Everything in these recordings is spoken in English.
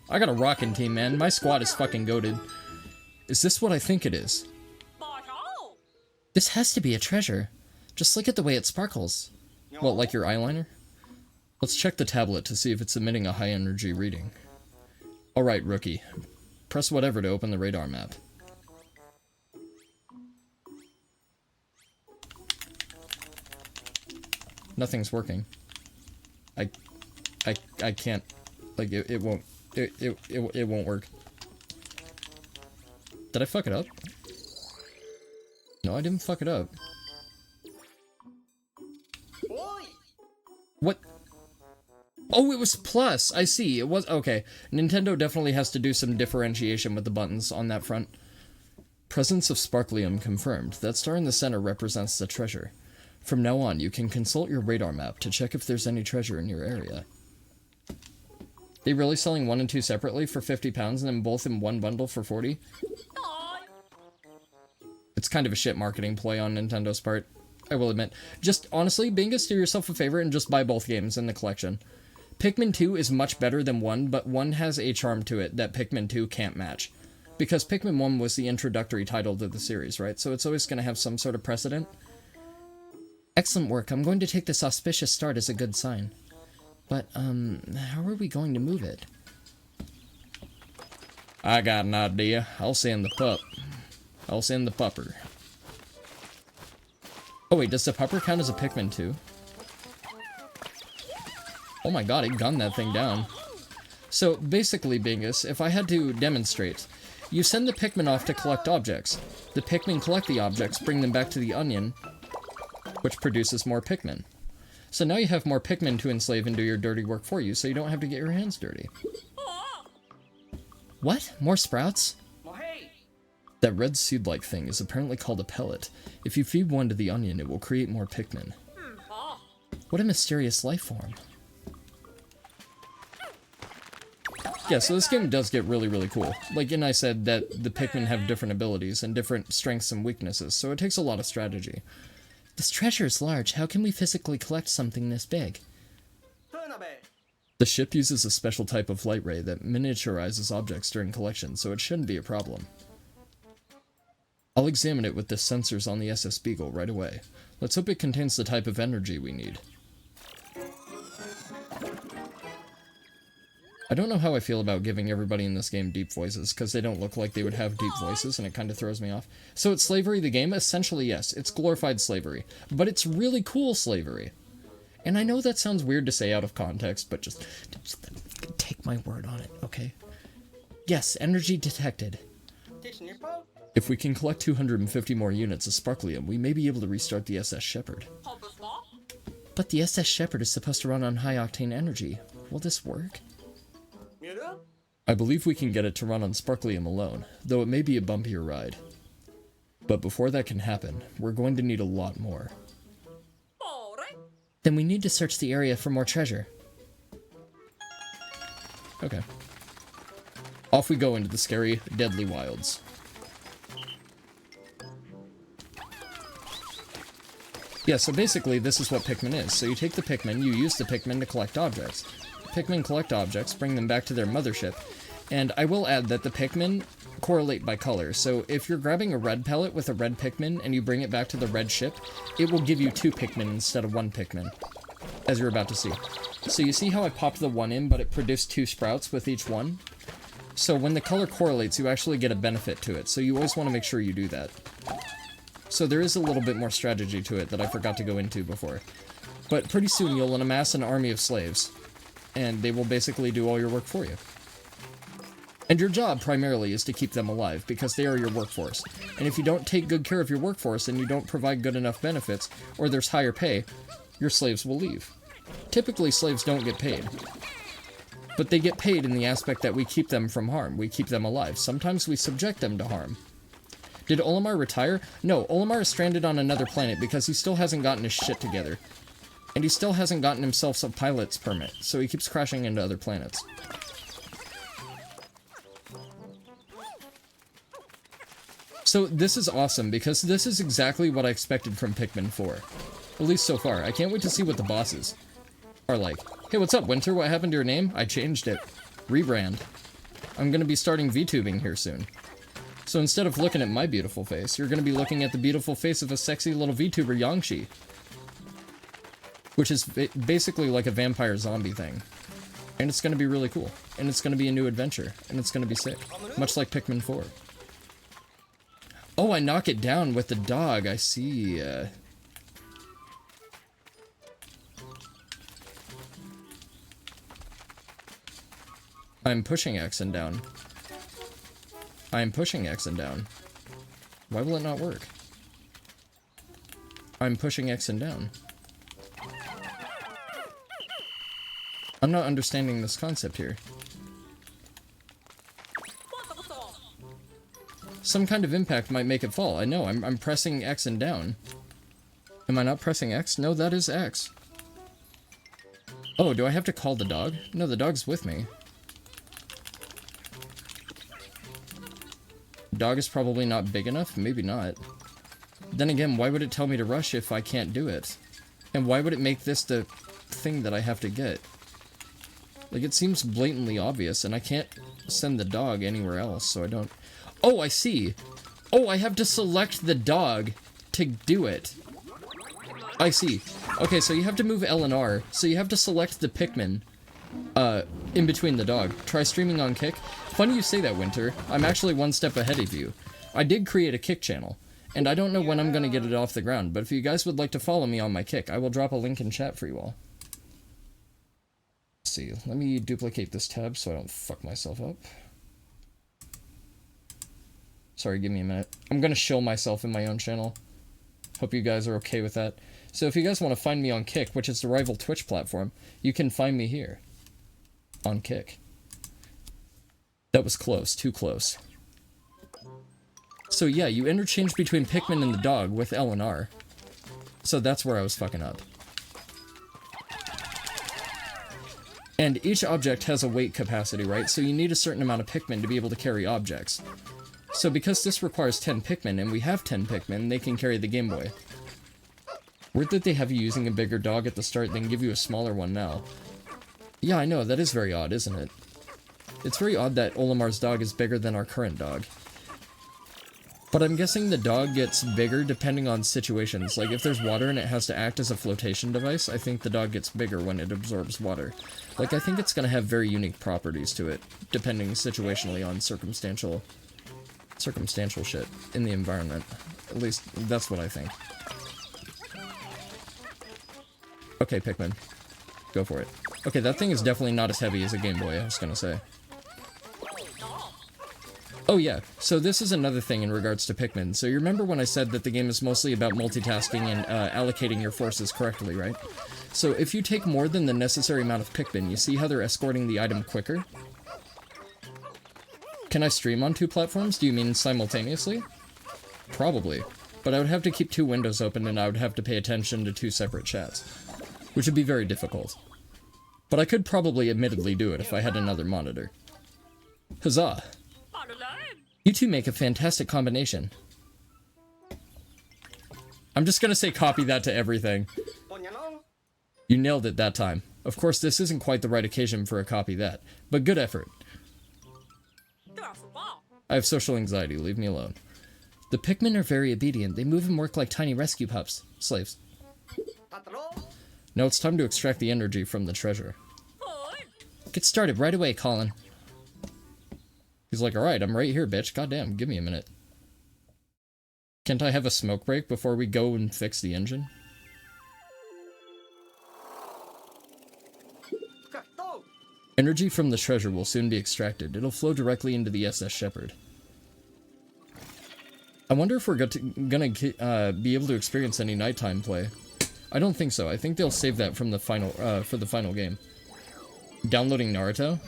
I got a rockin' team, man. My squad is fucking goated. Is this what I think it is? This has to be a treasure. Just look at the way it sparkles. What, like your eyeliner? Let's check the tablet to see if it's emitting a high energy reading. Alright, rookie. Press whatever to open the radar map. Nothing's working. I can't, like, it won't, it won't work. Did I fuck it up? No, I didn't fuck it up. What? Oh, it was plus! I see, it was, okay. Nintendo definitely has to do some differentiation with the buttons on that front. Presence of sparklium confirmed. That star in the center represents the treasure. From now on, you can consult your radar map to check if there's any treasure in your area. They really selling 1 and 2 separately for £50 and then both in one bundle for 40? It's kind of a shit marketing ploy on Nintendo's part, I will admit. Just, honestly, Bingus, do yourself a favor and just buy both games in the collection. Pikmin 2 is much better than 1, but 1 has a charm to it that Pikmin 2 can't match. Because Pikmin 1 was the introductory title to the series, right? So it's always going to have some sort of precedent. Excellent work. I'm going to take this auspicious start as a good sign. But, how are we going to move it? I got an idea. I'll send the pup. I'll send the pupper. Oh wait, does the pupper count as a Pikmin too? Oh my god, it gunned that thing down. So, basically, Bingus, if I had to demonstrate, you send the Pikmin off to collect objects. The Pikmin collect the objects, bring them back to the onion, which produces more Pikmin. So now you have more Pikmin to enslave and do your dirty work for you, so you don't have to get your hands dirty. What? More sprouts? That red seed-like thing is apparently called a pellet. If you feed one to the onion, it will create more Pikmin. What a mysterious life form. Yeah, so this game does get really, really cool. Like, and I said that the Pikmin have different abilities and different strengths and weaknesses, so it takes a lot of strategy. This treasure is large. How can we physically collect something this big? The ship uses a special type of light ray that miniaturizes objects during collection, so it shouldn't be a problem. I'll examine it with the sensors on the SS Beagle right away. Let's hope it contains the type of energy we need. I don't know how I feel about giving everybody in this game deep voices, because they don't look like they would have deep voices, and it kind of throws me off. So it's slavery, the game? Essentially, yes. It's glorified slavery. But it's really cool slavery. And I know that sounds weird to say out of context, but just take my word on it, okay? Yes, energy detected. If we can collect 250 more units of Sparklium, we may be able to restart the SS Shepherd. But the SS Shepherd is supposed to run on high-octane energy. Will this work? I believe we can get it to run on Sparklium alone, though it may be a bumpier ride. But before that can happen, we're going to need a lot more. Then we need to search the area for more treasure. Okay. Off we go into the scary, deadly wilds. Yeah, so basically this is what Pikmin is. So you take the Pikmin, you use the Pikmin to collect objects. Pikmin collect objects, bring them back to their mothership, and I will add that the Pikmin correlate by color. So if you're grabbing a red pellet with a red Pikmin and you bring it back to the red ship, it will give you 2 Pikmin instead of 1 Pikmin, as you're about to see. So you see how I popped the 1 in, but it produced 2 sprouts with each one? So when the color correlates, you actually get a benefit to it, so you always want to make sure you do that. So there is a little bit more strategy to it that I forgot to go into before. But pretty soon you'll amass an army of slaves, and they will basically do all your work for you. And your job, primarily, is to keep them alive, because they are your workforce. And if you don't take good care of your workforce, and you don't provide good enough benefits, or there's higher pay, your slaves will leave. Typically, slaves don't get paid. But they get paid in the aspect that we keep them from harm. We keep them alive. Sometimes we subject them to harm. Did Olimar retire? No, Olimar is stranded on another planet because he still hasn't gotten his shit together. And he still hasn't gotten himself a pilot's permit, so he keeps crashing into other planets. So this is awesome, because this is exactly what I expected from Pikmin 4. At least so far. I can't wait to see what the bosses are like. Hey, what's up, Winter? What happened to your name? I changed it. Rebrand. I'm gonna be starting VTubing here soon. So instead of looking at my beautiful face, you're gonna be looking at the beautiful face of a sexy little VTuber Yangshi. Which is basically like a vampire zombie thing. And it's gonna be really cool. And it's gonna be a new adventure. And it's gonna be sick. Much like Pikmin 4. Oh, I knock it down with the dog. I see. I'm pushing X and down. I'm pushing X and down. Why will it not work? I'm pushing X and down. I'm not understanding this concept here. Some kind of impact might make it fall. I know, I'm pressing X and down. Am I not pressing X? No, that is X. Oh, do I have to call the dog? No, the dog's with me. Dog is probably not big enough? Maybe not. Then again, why would it tell me to rush if I can't do it? And why would it make this the thing that I have to get? Like, it seems blatantly obvious, and I can't send the dog anywhere else, so I don't... Oh, I see! Oh, I have to select the dog to do it. I see. Okay, so you have to move L and R, so you have to select the Pikmin, in between the dog. Try streaming on Kick. Funny you say that, Winter. I'm actually one step ahead of you. I did create a Kick channel, and I don't know when I'm gonna get it off the ground, but if you guys would like to follow me on my Kick, I will drop a link in chat for you all. Let's see, let me duplicate this tab so I don't fuck myself up. Sorry, give me a minute. I'm gonna shill myself in my own channel. Hope you guys are okay with that. So if you guys want to find me on Kick, which is the rival Twitch platform, you can find me here. On Kick. That was close, too close. So yeah, you interchange between Pikmin and the dog with L and R. So that's where I was fucking up. And each object has a weight capacity, right? So you need a certain amount of Pikmin to be able to carry objects. So because this requires 10 Pikmin, and we have 10 Pikmin, they can carry the Game Boy. Weird that they have you using a bigger dog at the start, then give you a smaller one now. Yeah, I know, that is very odd, isn't it? It's very odd that Olimar's dog is bigger than our current dog. But I'm guessing the dog gets bigger depending on situations. Like, if there's water and it has to act as a flotation device, I think the dog gets bigger when it absorbs water. Like, I think it's gonna have very unique properties to it, depending situationally on circumstantial shit in the environment. At least, that's what I think. Okay, Pikmin. Go for it. Okay, that thing is definitely not as heavy as a Game Boy, I was gonna say. Oh yeah, so this is another thing in regards to Pikmin. So you remember when I said that the game is mostly about multitasking and allocating your forces correctly, right? So if you take more than the necessary amount of Pikmin, you see how they're escorting the item quicker? Can I stream on two platforms? Do you mean simultaneously? Probably. But I would have to keep two windows open and I would have to pay attention to two separate chats. Which would be very difficult. But I could probably admittedly do it if I had another monitor. Huzzah! You two make a fantastic combination. I'm just gonna say copy that to everything. You nailed it that time. Of course, this isn't quite the right occasion for a copy that, but good effort. I have social anxiety, leave me alone. The Pikmin are very obedient. They move and work like tiny rescue pups. Slaves. Now it's time to extract the energy from the treasure. Get started right away, Colin. He's like, alright, I'm right here, bitch. Goddamn, give me a minute. Can't I have a smoke break before we go and fix the engine? Energy from the treasure will soon be extracted. It'll flow directly into the SS Shepherd. I wonder if we're gonna be able to experience any nighttime play. I don't think so. I think they'll save that from the final, for the final game. Downloading Naruto?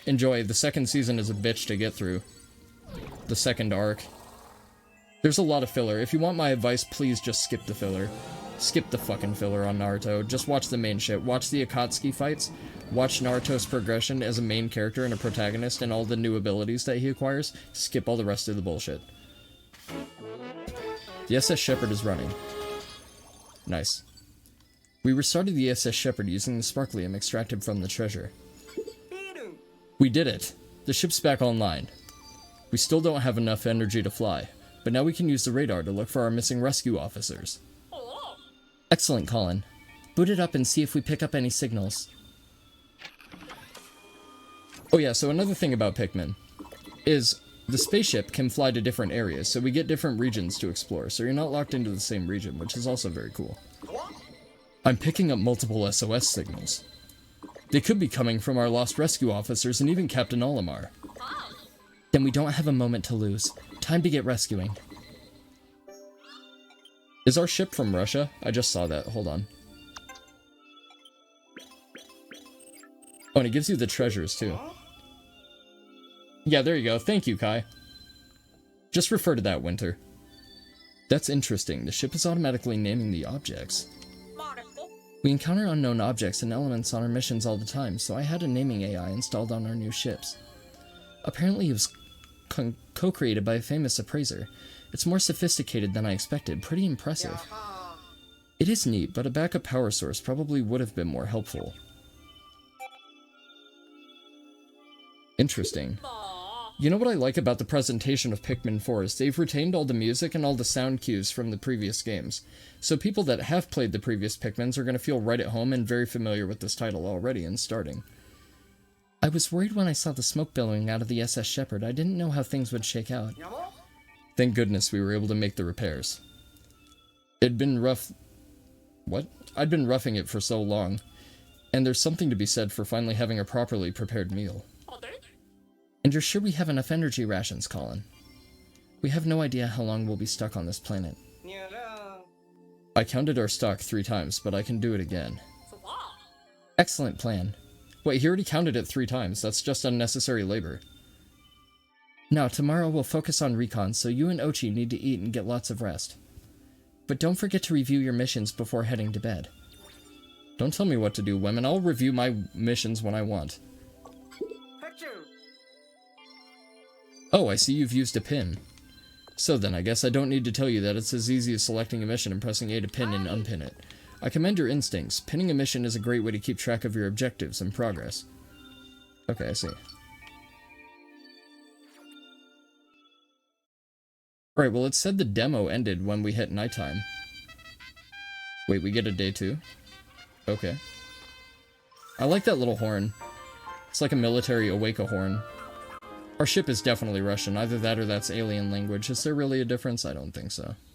Enjoy. The second season is a bitch to get through. The second arc. There's a lot of filler. If you want my advice, please just skip the filler. Skip the fucking filler on Naruto. Just watch the main shit. Watch the Akatsuki fights. Watch Naruto's progression as a main character and a protagonist and all the new abilities that he acquires. Skip all the rest of the bullshit. The SS Shepherd is running. Nice. We restarted the SS Shepherd using the sparklium extracted from the treasure. We did it! The ship's back online. We still don't have enough energy to fly, but now we can use the radar to look for our missing rescue officers. Excellent, Colin. Boot it up and see if we pick up any signals. Oh yeah, so another thing about Pikmin is the spaceship can fly to different areas, so we get different regions to explore, so you're not locked into the same region, which is also very cool. I'm picking up multiple SOS signals. They could be coming from our lost rescue officers and even Captain Olimar. Then we don't have a moment to lose. Time to get rescuing. Is our ship from Russia? I just saw that. Hold on. Oh, and it gives you the treasures, too. Yeah, there you go. Thank you, Kai. Just refer to that, Winter. That's interesting. The ship is automatically naming the objects. We encounter unknown objects and elements on our missions all the time, so I had a naming AI installed on our new ships. Apparently it was co-created by a famous appraiser. It's more sophisticated than I expected. Pretty impressive. It is neat, but a backup power source probably would have been more helpful. Interesting. You know what I like about the presentation of Pikmin 4 is they've retained all the music and all the sound cues from the previous games. So people that have played the previous Pikmins are going to feel right at home and very familiar with this title already in starting. I was worried when I saw the smoke billowing out of the SS Shepherd. I didn't know how things would shake out. Thank goodness we were able to make the repairs. It'd been rough... What? I'd been roughing it for so long. And there's something to be said for finally having a properly prepared meal. And you're sure we have enough energy rations, Colin? We have no idea how long we'll be stuck on this planet. I counted our stock 3 times, but I can do it again. Excellent plan. Wait, he already counted it 3 times. That's just unnecessary labor. Now, tomorrow we'll focus on recon, so you and Ochi need to eat and get lots of rest. But don't forget to review your missions before heading to bed. Don't tell me what to do, women. I'll review my missions when I want. Oh, I see you've used a pin. So then, I guess I don't need to tell you that it's as easy as selecting a mission and pressing A to pin and unpin it. I commend your instincts. Pinning a mission is a great way to keep track of your objectives and progress. Okay, I see. Alright, well it said the demo ended when we hit nighttime. Wait, we get a day 2? Okay. I like that little horn. It's like a military Awake-a horn. Our ship is definitely Russian. Either that or that's alien language. Is there really a difference? I don't think so.